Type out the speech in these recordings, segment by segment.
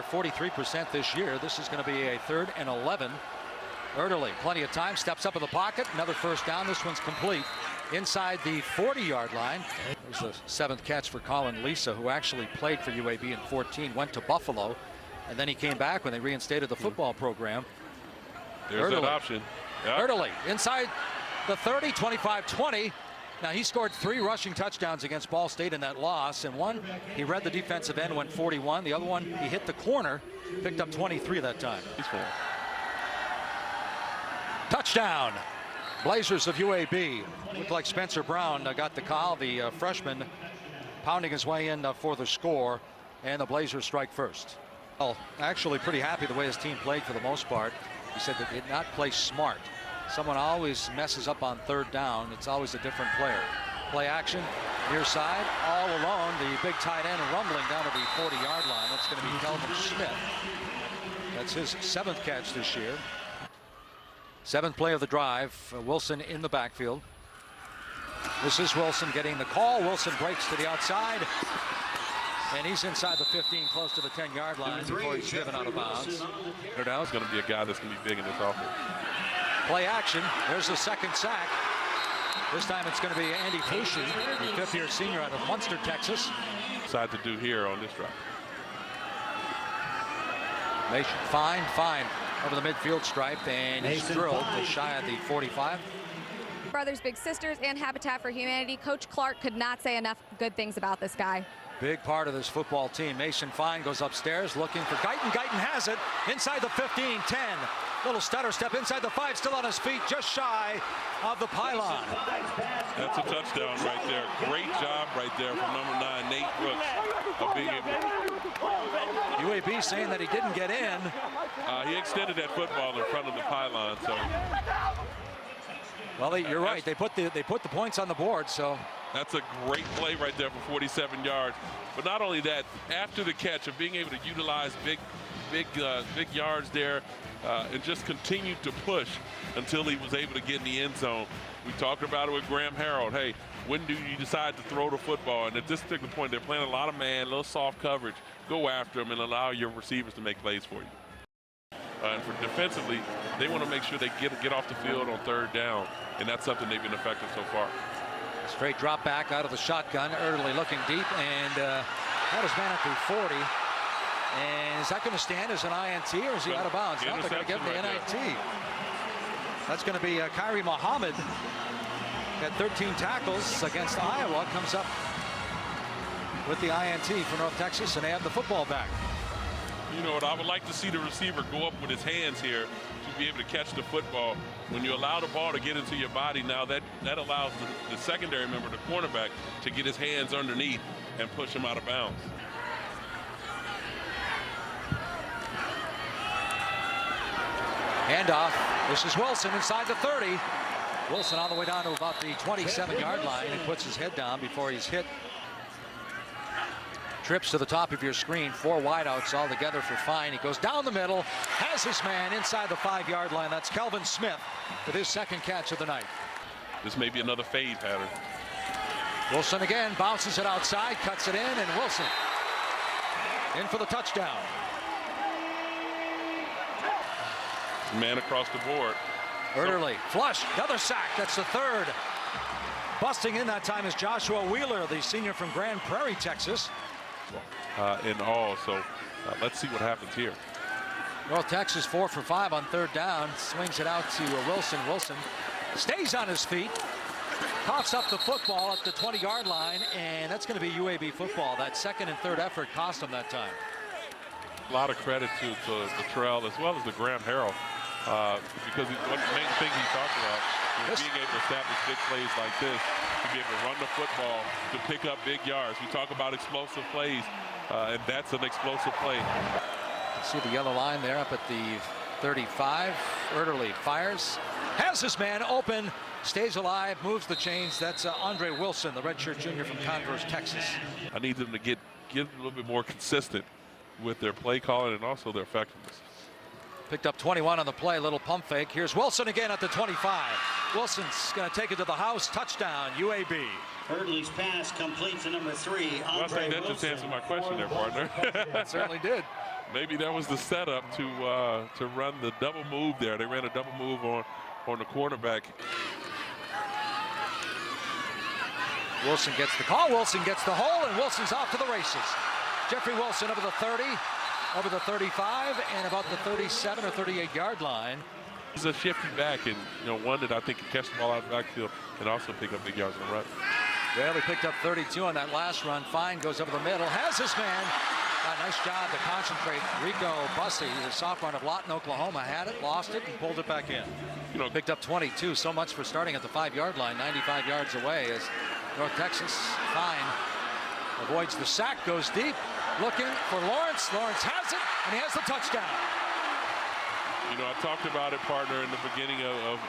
43% this year. This is going to be a 3rd and 11. Erdely, plenty of time, steps up in the pocket, another first down. This one's complete inside the 40-yard line. There's the 7th catch for Colin Lisa, who actually played for UAB in 14, went to Buffalo, and then he came back when they reinstated the football program. There's that option. Yep. Erdely inside the 30, 25-20. Now, he scored 3 rushing touchdowns against Ball State in that loss, and one he read the defensive end, went 41. The other one he hit the corner, picked up 23 that time. Touchdown, Blazers of UAB. Looked like Spencer Brown got the call. The freshman pounding his way in for the score, and the Blazers strike first. Well, actually pretty happy the way his team played for the most part. He said that they did not play smart. Someone always messes up on 3rd down. It's always a different player. Play action, near side, all alone. The big tight end rumbling down to the 40-yard line. That's going to be Kelvin Smith. That's his 7th catch this year. 7th play of the drive. Wilson in the backfield. This is Wilson getting the call. Wilson breaks to the outside. And he's inside the 15, close to the 10-yard line before he's driven out of bounds. Now it's going to be a guy that's going to be big in this offense. Play action. There's the 2nd sack. This time it's going to be Andy Fusion, the 5th-year senior out of Munster, Texas. Decide to do here on this drive. Mason, fine, over the midfield stripe, and he's drilled just shy of the 45. Brothers Big Sisters and Habitat for Humanity. Coach Clark could not say enough good things about this guy. Big part of this football team. Mason Fine goes upstairs looking for Guyton. Guyton has it inside the 15, 10. Little stutter step inside the 5, still on his feet, just shy of the pylon. That's a touchdown right there. Great job right there from number 9, Nate Brooks, of being able. UAB saying that he didn't get in. He extended that football in front of the pylon. So. Well, you're right. They put the points on the board. So. That's a great play right there for 47 yards. But not only that, after the catch of being able to utilize big yards there and just continue to push until he was able to get in the end zone. We talked about it with Graham Harold. Hey, when do you decide to throw the football? And at this particular point, they're playing a lot of man, a little soft coverage. Go after them and allow your receivers to make plays for you. And for defensively, they want to make sure they get off the field on 3rd down, and that's something they've been effective so far. Straight drop back out of the shotgun. Erdely looking deep, and had his man at the 40. And is that going to stand as an INT, or is he out of bounds? No, they're going to give him the NIT. That's going to be Kyrie Muhammad. Got 13 tackles against Iowa. Comes up with the INT for North Texas, and they have the football back. You know what? I would like to see the receiver go up with his hands here to be able to catch the football. When you allow the ball to get into your body, now that allows the secondary member, the cornerback, to get his hands underneath and push him out of bounds. Handoff. This is Wilson inside the 30. Wilson all the way down to about the 27-yard line and puts his head down before he's hit. Trips to the top of your screen. 4 wideouts all together for Fine. He goes down the middle, has his man inside the 5-yard line. That's Kelvin Smith with his 2nd catch of the night. This may be another fade pattern. Wilson again bounces it outside, cuts it in, and Wilson in for the touchdown. Man across the board. Erdely, flush, another sack. That's the 3rd. Busting in that time is Joshua Wheeler, the senior from Grand Prairie, Texas. In all, so let's see what happens here. North Texas 4 for 5 on 3rd down. Swings it out to Wilson. Wilson stays on his feet. Coughs up the football at the 20-yard line, and that's going to be UAB football. That 2nd and 3rd effort cost him that time. A lot of credit to the Terrell as well as the Graham Harrell, because one main thing he talked about is being able to establish big plays like this, to be able to run the football, to pick up big yards. We talk about explosive plays, and that's an explosive play. See the yellow line there up at the 35. Erdely fires, has his man open, stays alive, moves the chains. That's Andre Wilson, the redshirt junior from Converse, Texas. I need them to get a little bit more consistent with their play calling and also their effectiveness. Picked up 21 on the play, little pump fake. Here's Wilson again at the 25. Wilson's going to take it to the house. Touchdown, UAB. Hurdley's pass complete to number 3, Well, I think that just answered my question there, partner. It certainly did. Maybe that was the setup to run the double move there. They ran a double move on the quarterback. Wilson gets the call. Wilson gets the hole, and Wilson's off to the races. Jeffrey Wilson over the 30, over the 35, and about the 37 or 38-yard line. He's a shifty back, and one that I think can catch the ball out of the backfield and also pick up big yards on the run. Well, he picked up 32 on that last run. Fine goes over the middle, has his man. Nice job to concentrate. Rico Bussey, the sophomore out of Lawton, Oklahoma, had it, lost it, and pulled it back in. Picked up 22. So much for starting at the 5-yard line, 95 yards away. As North Texas, Fine avoids the sack, goes deep, looking for Lawrence. Lawrence has it, and he has the touchdown. I talked about it, partner, in the beginning of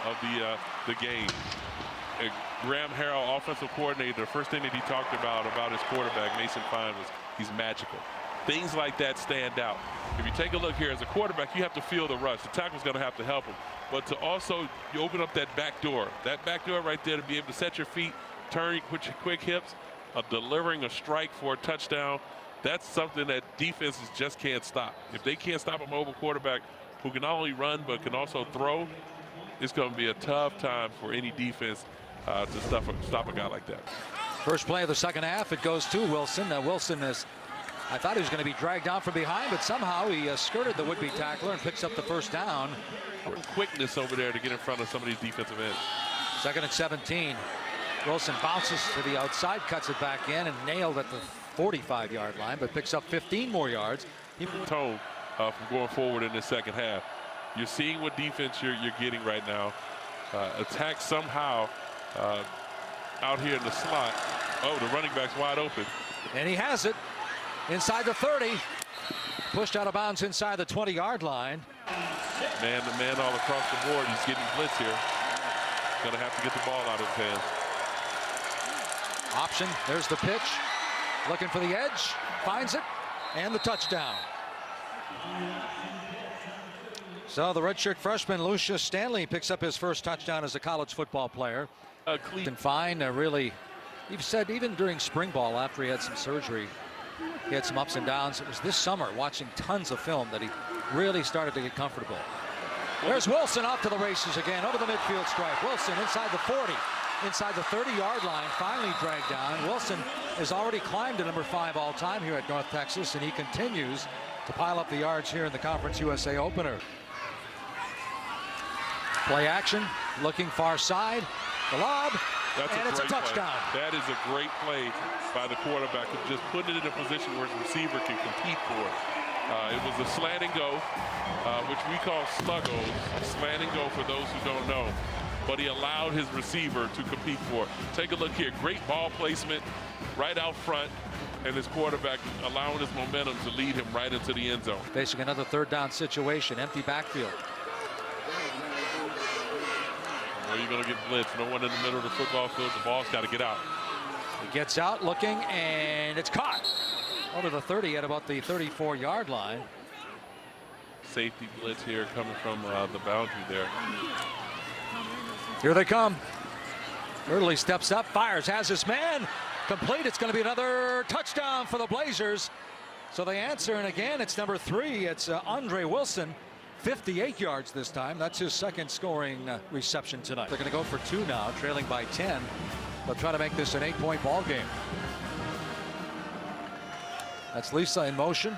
the game. Graham Harrell, offensive coordinator, the first thing that he talked about his quarterback, Mason Fine, was he's magical. Things like that stand out. If you take a look here, as a quarterback, you have to feel the rush. The tackle's going to have to help him. But to also, you open up that back door right there to be able to set your feet, turn with your quick hips, delivering a strike for a touchdown, that's something that defenses just can't stop. If they can't stop a mobile quarterback who can not only run but can also throw, it's going to be a tough time for any defense to stop a guy like that. First play of the second half, it goes to Wilson. Wilson is, I thought he was going to be dragged down from behind, but somehow he skirted the would-be tackler and picks up the first down. Quickness over there to get in front of some of these defensive ends. 2nd and 17. Wilson bounces to the outside, cuts it back in, and nailed at the 45-yard line, but picks up 15 more yards. Tone from going forward in the second half. You're seeing what defense you're getting right now. Attack somehow out here in the slot. Oh, the running back's wide open. And he has it inside the 30. Pushed out of bounds inside the 20-yard line. Man to man all across the board. He's getting blitz here. Going to have to get the ball out of his hands. Option. There's the pitch. Looking for the edge. Finds it. And the touchdown. So the redshirt freshman Lucius Stanley picks up his first touchdown as a college football player. And Fine really, you've said even during spring ball after he had some surgery, he had some ups and downs. It was this summer watching tons of film that he really started to get comfortable. There's Wilson off to the races again over the midfield stripe. Wilson inside the 40, inside the 30-yard line, finally dragged down. Wilson has already climbed to number 5 all time here at North Texas, and he continues to pile up the yards here in the Conference USA opener. Play action, looking far side, the lob, and it's a touchdown. Play. That is a great play by the quarterback, of just putting it in a position where his receiver can compete for it. It was a slant and go, which we call sluggos, slant and go for those who don't know. But he allowed his receiver to compete for it. Take a look here, great ball placement right out front, and his quarterback allowing his momentum to lead him right into the end zone. Facing another 3rd down situation, empty backfield. Well, you're going to get blitzed. No one in the middle of the football field. The ball's got to get out. He gets out looking, and it's caught. Over the 30 at about the 34-yard line. Safety blitz here coming from the boundary there. Here they come. Hurdley steps up, fires, has his man. Complete. It's going to be another touchdown for the Blazers. So they answer, and again, it's number 3. It's Andre Wilson. 58 yards this time. That's his second scoring reception tonight. They're going to go for 2 now, trailing by 10. They'll try to make this an 8-point ball game. That's Lisa in motion.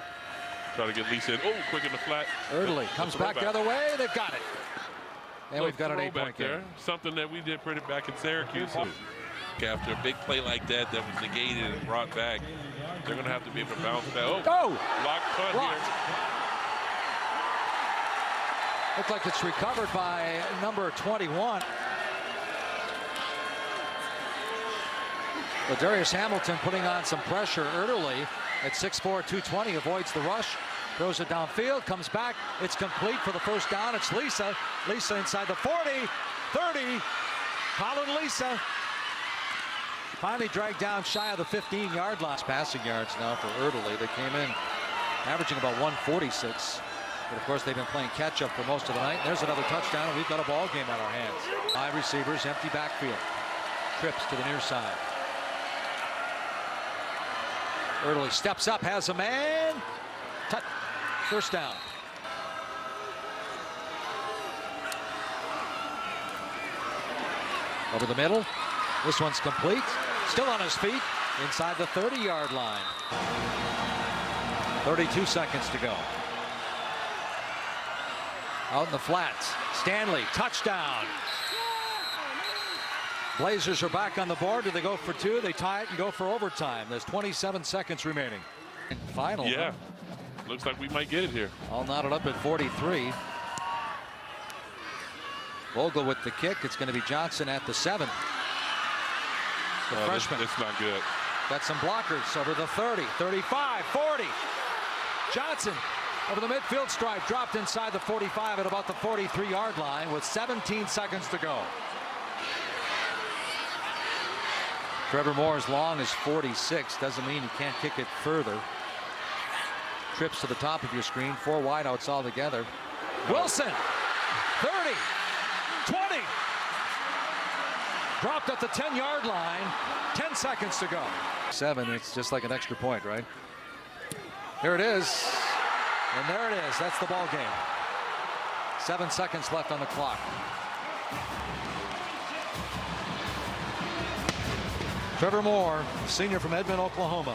Try to get Lisa in. Oh, quick in the flat. Hurdley comes back the other way. They've got it. And we've got an 8-point game. There. Something that we did pretty back in Syracuse. After a big play like that was negated and brought back, they're going to have to be able to bounce back. Oh, block punt here. Looks like it's recovered by number 21. But Darius Hamilton putting on some pressure early at 6'4", 220, avoids the rush, throws it downfield, comes back. It's complete for the first down. It's Lisa. Lisa inside the 40, 30. Colin Lisa finally dragged down shy of the 15-yard line. Passing yards now for Erdely. They came in averaging about 146. But of course, they've been playing catch up for most of the night. There's another touchdown, and we've got a ball game on our hands. 5 receivers, empty backfield. Trips to the near side. Early steps up, has a man. First down. Over the middle. This one's complete. Still on his feet inside the 30-yard line. 32 seconds to go. Out in the flats. Stanley, touchdown. Blazers are back on the board. Do they go for 2? They tie it and go for overtime. There's 27 seconds remaining. Final. Yeah. Looks like we might get it here. All knotted up at 43. Vogel with the kick. It's going to be Johnson at the 7. The freshman. It's not good. Got some blockers over the 30, 35, 40. Johnson over the midfield stripe, dropped inside the 45 at about the 43-yard line with 17 seconds to go. Trevor Moore as long as 46. Doesn't mean he can't kick it further. Trips to the top of your screen. 4 wideouts all together. Wilson, 30, 20. Dropped at the 10-yard line. 10 seconds to go. 7, it's just like an extra point, right? Here it is. And there it is. That's the ball game. 7 seconds left on the clock. Trevor Moore, senior from Edmond, Oklahoma.